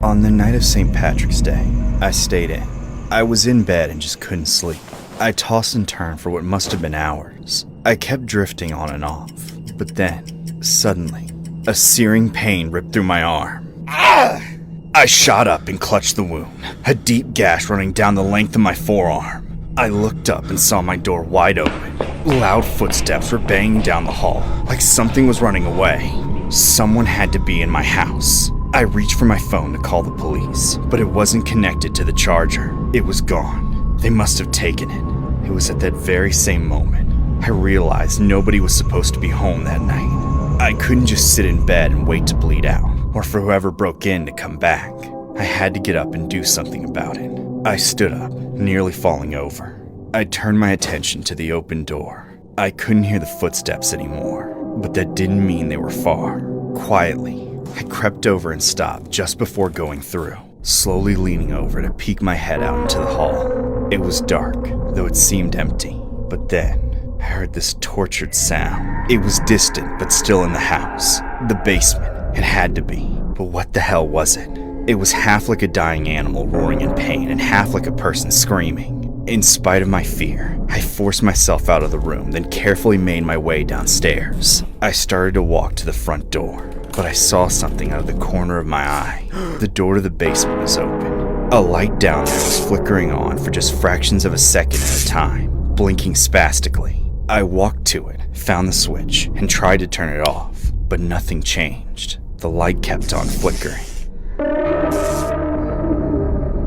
On the night of St. Patrick's Day, I stayed in. I was in bed and just couldn't sleep. I tossed and turned for what must have been hours. I kept drifting on and off, but then, suddenly, a searing pain ripped through my arm. I shot up and clutched the wound, a deep gash running down the length of my forearm. I looked up and saw my door wide open. Loud footsteps were banging down the hall, like something was running away. Someone had to be in my house. I reached for my phone to call the police, but it wasn't connected to the charger. It was gone. They must have taken it. It was at that very same moment I realized nobody was supposed to be home that night. I couldn't just sit in bed and wait to bleed out, or for whoever broke in to come back. I had to get up and do something about it. I stood up, nearly falling over. I turned my attention to the open door. I couldn't hear the footsteps anymore, but that didn't mean they were far. Quietly, I crept over and stopped just before going through, slowly leaning over to peek my head out into the hall. It was dark, though it seemed empty. But then, I heard this tortured sound. It was distant, but still in the house. The basement. It had to be. But what the hell was it? It was half like a dying animal roaring in pain and half like a person screaming. In spite of my fear, I forced myself out of the room, then carefully made my way downstairs. I started to walk to the front door, but I saw something out of the corner of my eye. The door to the basement was open. A light down there was flickering on for just fractions of a second at a time, blinking spastically. I walked to it, found the switch, and tried to turn it off, but nothing changed. The light kept on flickering.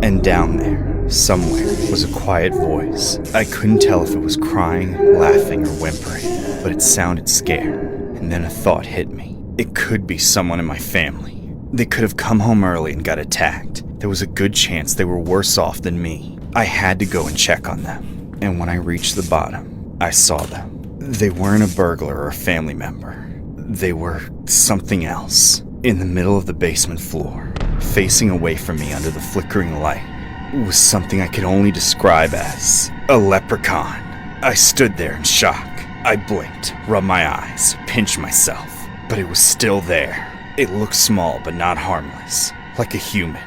And down there, somewhere, was a quiet voice. I couldn't tell if it was crying, laughing, or whimpering, but it sounded scared. And then a thought hit me. It could be someone in my family. They could have come home early and got attacked. There was a good chance they were worse off than me. I had to go and check on them. And when I reached the bottom, I saw them. They weren't a burglar or a family member. They were something else. In the middle of the basement floor, facing away from me under the flickering light, was something I could only describe as a leprechaun. I stood there in shock. I blinked, rubbed my eyes, pinched myself, but it was still there. It looked small but not harmless, like a human.